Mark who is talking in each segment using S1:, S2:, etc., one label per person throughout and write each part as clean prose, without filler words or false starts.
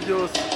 S1: byose.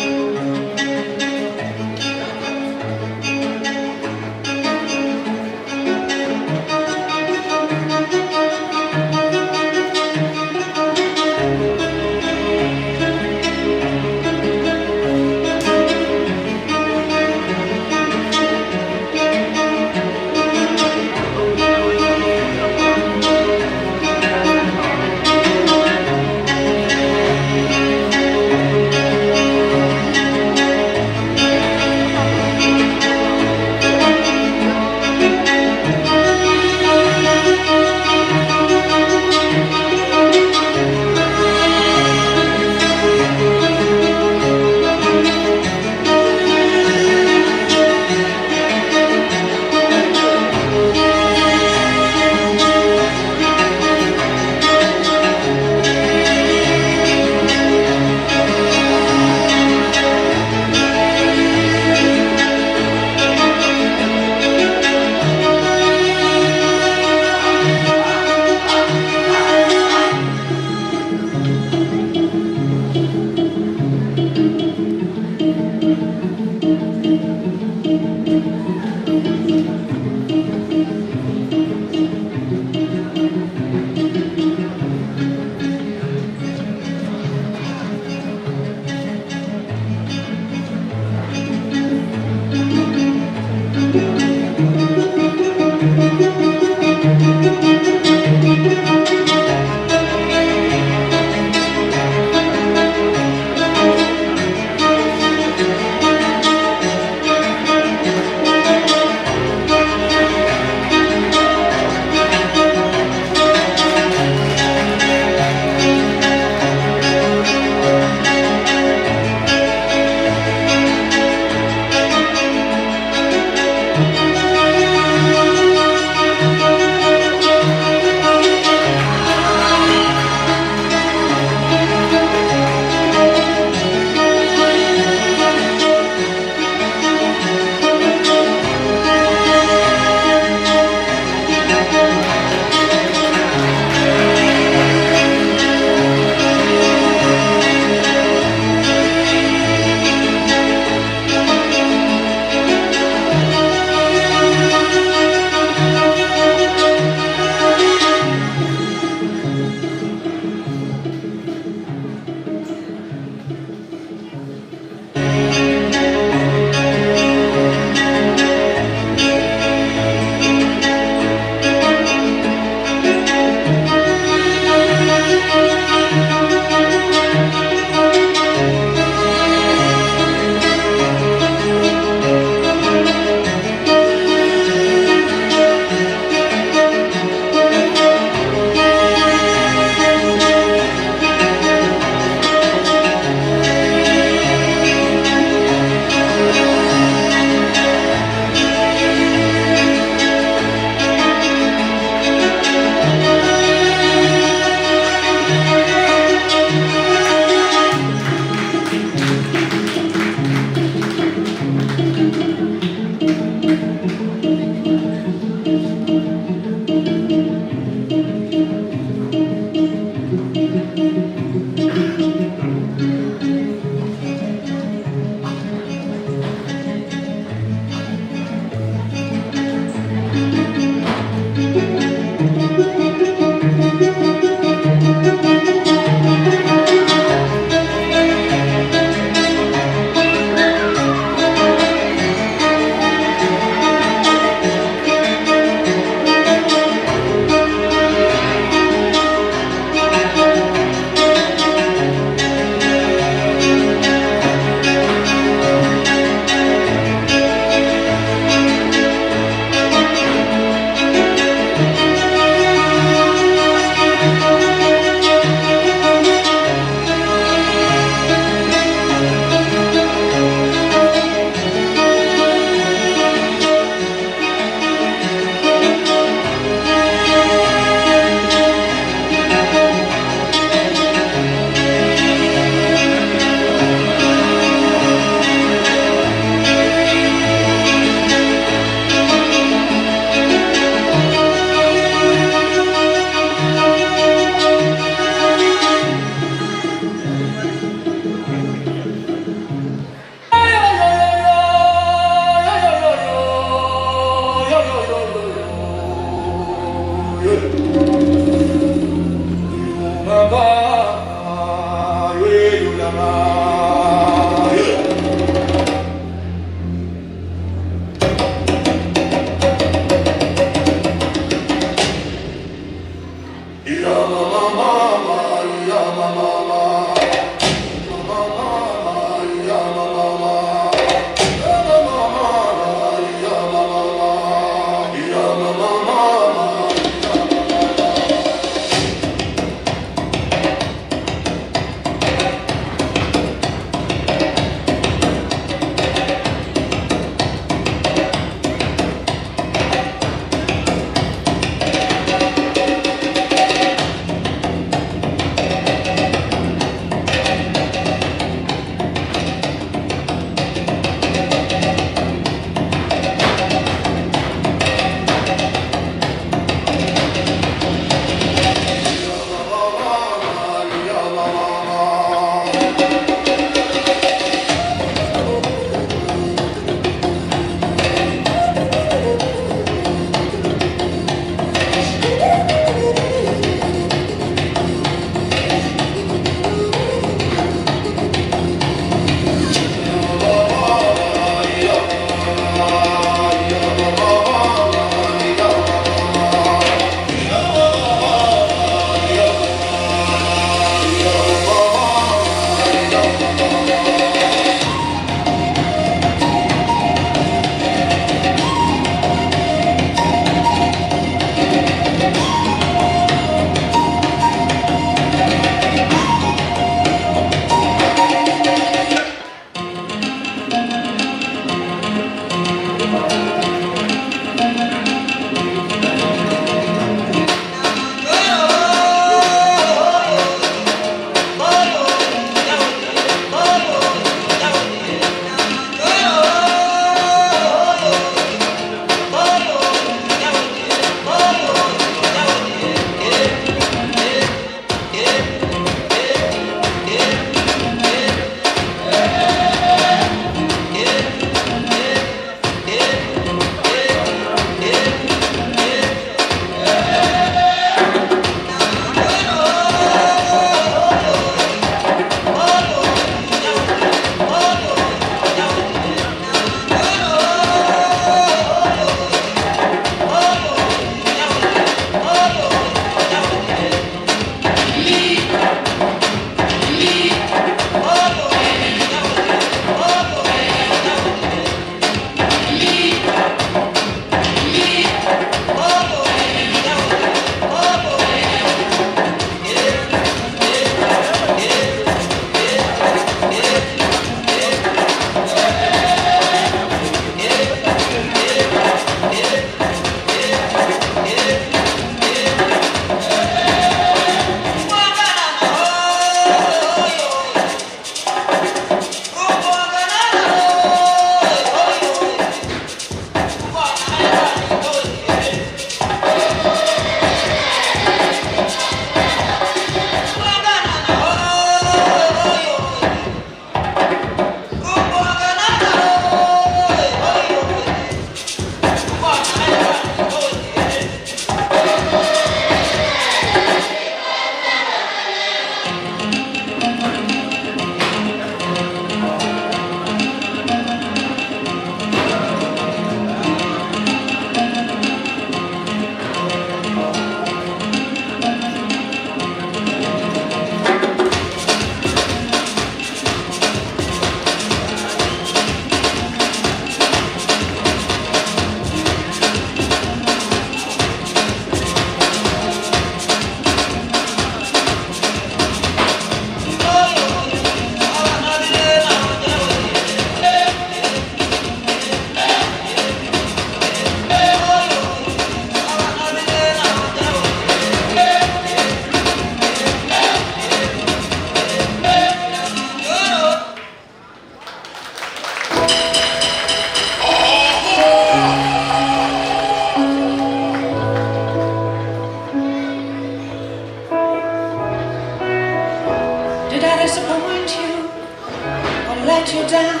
S1: let you down?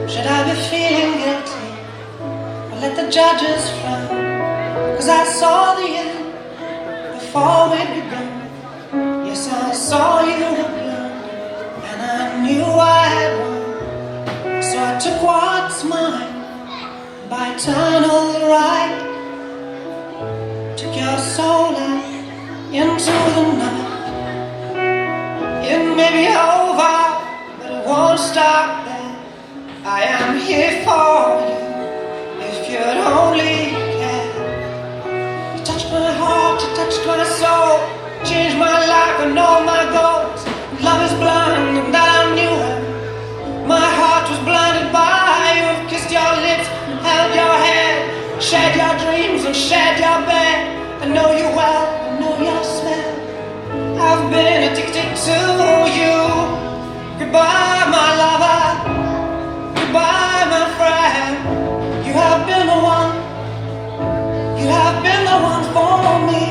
S1: Should I be feeling guilty or let the judges frown? 'Cause I saw the end before we'd begun. eternal ride. Took your soul out into the night. It may be over, but it won't stop there. I am here for you, if you'd only care. You touched my heart, you touched my soul, changed my life and all my goals. Love is blind and that I knew it. My heart was blinded by you. Kissed your lips and held your hand, shared your dreams and shared your bed. I know you well, I know your smell. I've been addicted to you. Goodbye, my lover. Goodbye, my friend. You have been the one. You have been the one for me.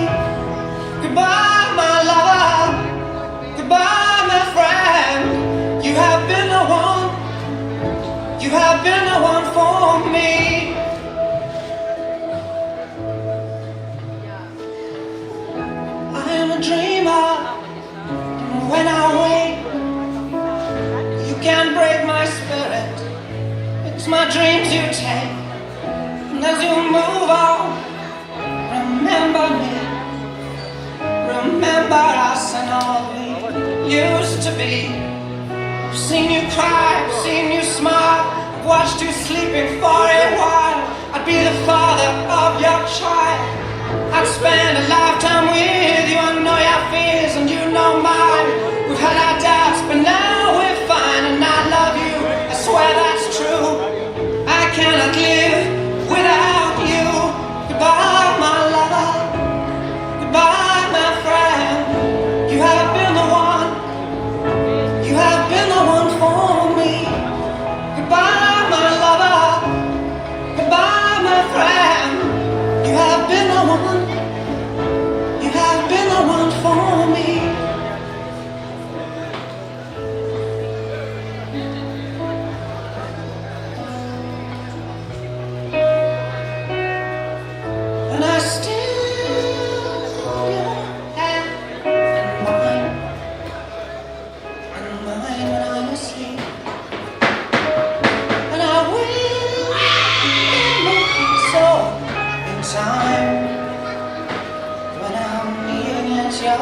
S1: Goodbye, my lover. Goodbye, my friend. You have been the one. You have been the one for me. I am a dreamer, and when I wake, you can't break my spirit. It's my dreams you take, and as you move on, remember me. Remember us and all we used to be. I've seen you cry, I've seen you smile, I've watched you sleeping for a while. I'd be the father of your child. I'd spend a lifetime with you. I know your fears and you know mine. We've had our doubts, but now we're fine, and I love you, I swear that's true. I cannot live without you. Goodbye, my lover. Goodbye, my friend. You have been the one. You have been the one for me. Goodbye, my lover. Goodbye, my friend. You have been the one. You have been the one for me. And I still hold your hand in mine, and mine when I'm asleep. And I will remember so in time when I'm kneeling at your